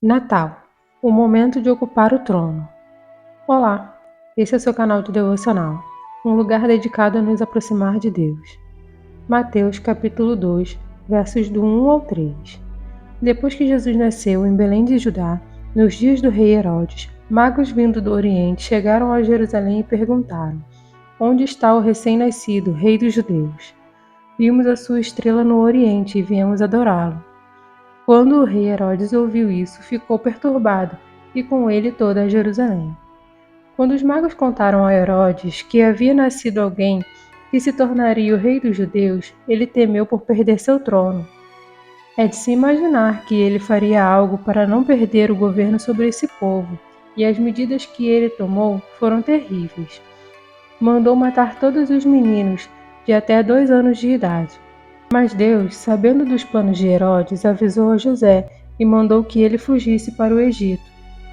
Natal, o momento de ocupar o trono. Olá, esse é o seu canal de devocional, um lugar dedicado a nos aproximar de Deus. Mateus capítulo 2, versos do 1 ao 3. Depois que Jesus nasceu em Belém de Judá, nos dias do rei Herodes, magos vindo do Oriente chegaram a Jerusalém e perguntaram: Onde está o recém-nascido, rei dos judeus? Vimos a sua estrela no Oriente e viemos adorá-lo. Quando o rei Herodes ouviu isso, ficou perturbado, e com ele toda Jerusalém. Quando os magos contaram a Herodes que havia nascido alguém que se tornaria o rei dos judeus, ele temeu por perder seu trono. É de se imaginar que ele faria algo para não perder o governo sobre esse povo, e as medidas que ele tomou foram terríveis. Mandou matar todos os meninos de até 2 anos de idade. Mas Deus, sabendo dos planos de Herodes, avisou a José e mandou que ele fugisse para o Egito,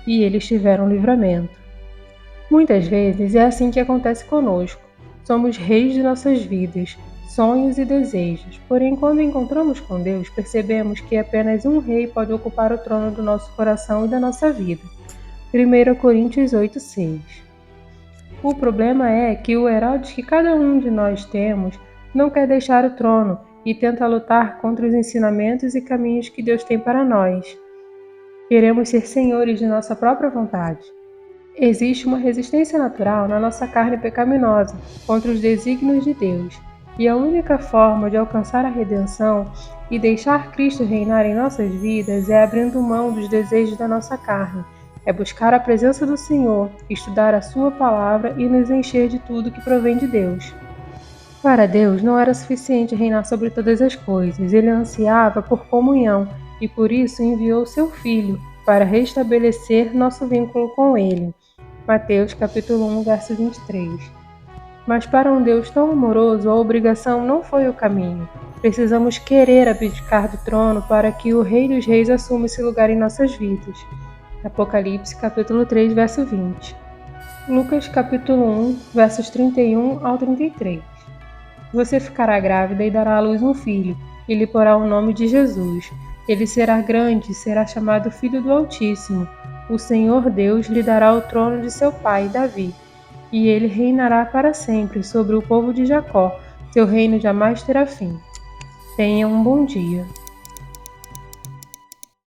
e eles tiveram livramento. Muitas vezes é assim que acontece conosco. Somos reis de nossas vidas, sonhos e desejos, porém quando encontramos com Deus, percebemos que apenas um rei pode ocupar o trono do nosso coração e da nossa vida. 1 Coríntios 8:6. O problema é que o Herodes que cada um de nós temos não quer deixar o trono e tenta lutar contra os ensinamentos e caminhos que Deus tem para nós. Queremos ser senhores de nossa própria vontade. Existe uma resistência natural na nossa carne pecaminosa contra os desígnios de Deus, e a única forma de alcançar a redenção e deixar Cristo reinar em nossas vidas é abrindo mão dos desejos da nossa carne. É buscar a presença do Senhor, estudar a Sua palavra e nos encher de tudo que provém de Deus. Para Deus não era suficiente reinar sobre todas as coisas, ele ansiava por comunhão e por isso enviou seu Filho para restabelecer nosso vínculo com ele. Mateus capítulo 1, verso 23. Mas para um Deus tão amoroso, a obrigação não foi o caminho. Precisamos querer abdicar do trono para que o Rei dos Reis assuma esse lugar em nossas vidas. Apocalipse capítulo 3, verso 20. Lucas capítulo 1, versos 31 ao 33. Você ficará grávida e dará à luz um filho, e lhe porá o nome de Jesus. Ele será grande e será chamado Filho do Altíssimo. O Senhor Deus lhe dará o trono de seu pai, Davi, e ele reinará para sempre sobre o povo de Jacó. Seu reino jamais terá fim. Tenha um bom dia.